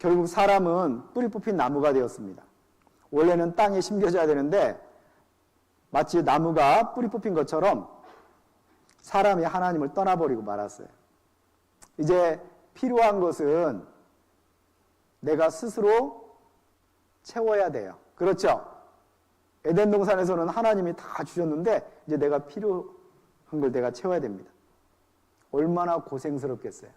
결국 사람은 뿌리 뽑힌 나무가 되었습니다. 원래는 땅에 심겨져야 되는데 마치 나무가 뿌리 뽑힌 것처럼 사람이 하나님을 떠나버리고 말았어요. 이제 필요한 것은 내가 스스로 채워야 돼요. 그렇죠? 에덴 동산에서는 하나님이 다 주셨는데 이제 내가 필요한 걸 내가 채워야 됩니다. 얼마나 고생스럽겠어요.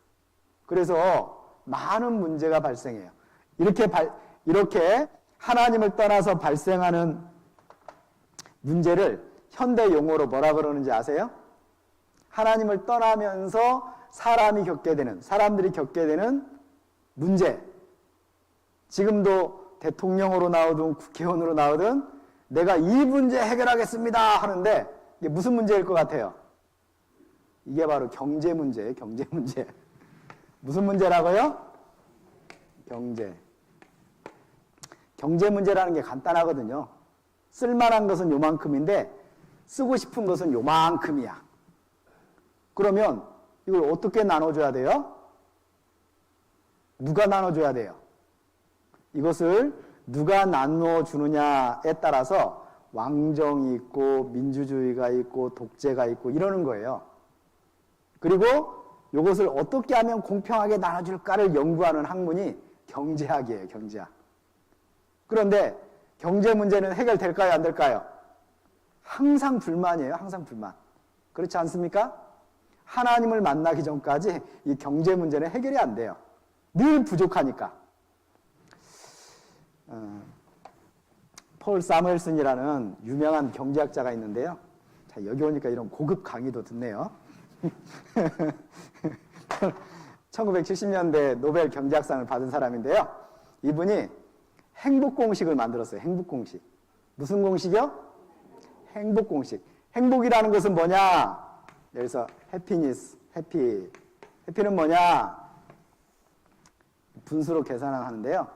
그래서 많은 문제가 발생해요. 이렇게 하나님을 떠나서 발생하는 문제를 현대 용어로 뭐라 그러는지 아세요? 하나님을 떠나면서 사람들이 겪게 되는 문제. 지금도 대통령으로 나오든 국회의원으로 나오든 내가 이 문제 해결하겠습니다 하는데 이게 무슨 문제일 것 같아요? 이게 바로 경제 문제예요. 경제 문제. 무슨 문제라고요? 경제 문제라는 게 간단하거든요. 쓸만한 것은 요만큼인데 쓰고 싶은 것은 요만큼이야. 그러면 이걸 어떻게 나눠줘야 돼요? 누가 나눠줘야 돼요? 이것을 누가 나눠주느냐에 따라서 왕정이 있고 민주주의가 있고 독재가 있고 이러는 거예요. 그리고 이것을 어떻게 하면 공평하게 나눠줄까를 연구하는 학문이 경제학이에요. 경제학. 그런데 경제 문제는 해결될까요? 안 될까요? 항상 불만이에요. 항상 불만. 그렇지 않습니까? 하나님을 만나기 전까지 이 경제 문제는 해결이 안 돼요. 늘 부족하니까. 폴 사무엘슨이라는 유명한 경제학자가 있는데요. 자, 여기 오니까 이런 고급 강의도 듣네요. 1970년대 노벨 경제학상을 받은 사람인데요. 이분이 행복공식을 만들었어요. 행복공식. 무슨 공식이요? 행복공식. 행복이라는 것은 뭐냐? 여기서 해피니스, 해피는 뭐냐? 분수로 계산하는데요.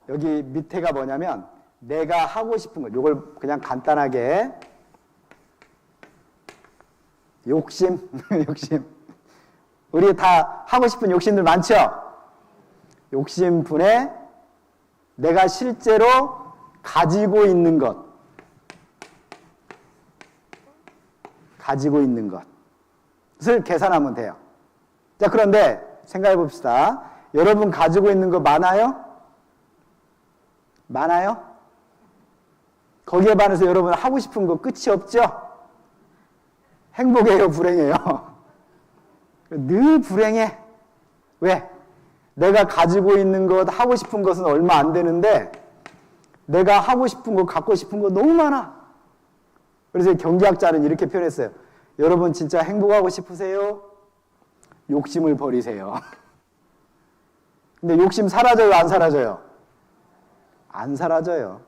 여기 밑에가 뭐냐면 내가 하고 싶은 것, 이걸 그냥 간단하게 욕심. 우리 다 하고 싶은 욕심들 많죠? 욕심분에 내가 실제로 가지고 있는 것을 계산하면 돼요. 자, 그런데 생각해 봅시다. 여러분 가지고 있는 거 많아요? 많아요? 거기에 반해서 여러분 하고 싶은 거 끝이 없죠? 행복해요, 불행해요? 늘 불행해. 왜? 내가 가지고 있는 것, 하고 싶은 것은 얼마 안 되는데 내가 하고 싶은 거, 갖고 싶은 거 너무 많아. 그래서 경제학자는 이렇게 표현했어요. 여러분 진짜 행복하고 싶으세요? 욕심을 버리세요. 근데 욕심 사라져요, 안 사라져요? 안 사라져요.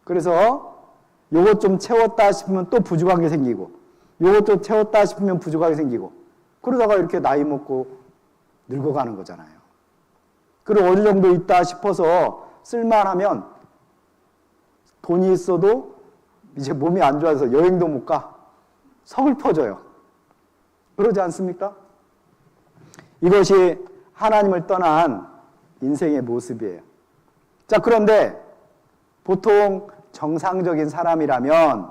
그래서 요것 좀 채웠다 싶으면 또 부족한 게 생기고, 요것 좀 채웠다 싶으면 부족하게 생기고, 그러다가 이렇게 나이 먹고 늙어가는 거잖아요. 그리고 어느 정도 있다 싶어서 쓸만하면 돈이 있어도 이제 몸이 안 좋아서 여행도 못 가. 서글퍼져요. 그러지 않습니까? 이것이 하나님을 떠난 인생의 모습이에요. 자, 그런데 보통 정상적인 사람이라면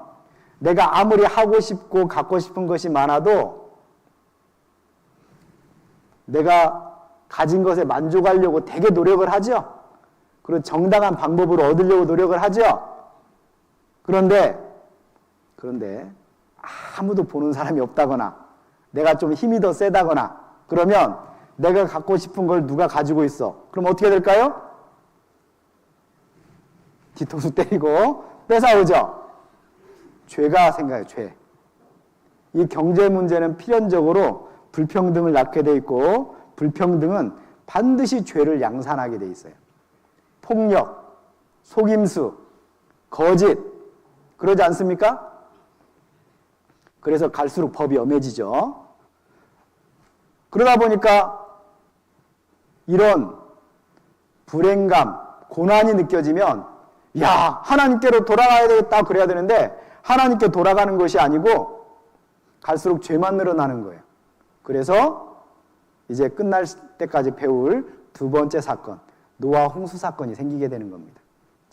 내가 아무리 하고 싶고 갖고 싶은 것이 많아도 내가 가진 것에 만족하려고 되게 노력을 하죠. 그리고 정당한 방법으로 얻으려고 노력을 하죠. 그런데 아무도 보는 사람이 없다거나 내가 좀 힘이 더 세다거나 그러면 내가 갖고 싶은 걸 누가 가지고 있어. 그럼 어떻게 될까요? 뒤통수 때리고 뺏어오죠. 죄가 생겨요. 죄. 이 경제 문제는 필연적으로 불평등을 낳게 돼 있고 불평등은 반드시 죄를 양산하게 돼 있어요. 폭력, 속임수, 거짓 그러지 않습니까? 그래서 갈수록 법이 엄해지죠. 그러다 보니까 이런 불행감, 고난이 느껴지면 야, 하나님께로 돌아가야 되겠다 그래야 되는데 하나님께 돌아가는 것이 아니고 갈수록 죄만 늘어나는 거예요. 그래서 이제 끝날 때까지 배울 두 번째 사건, 노아 홍수 사건이 생기게 되는 겁니다.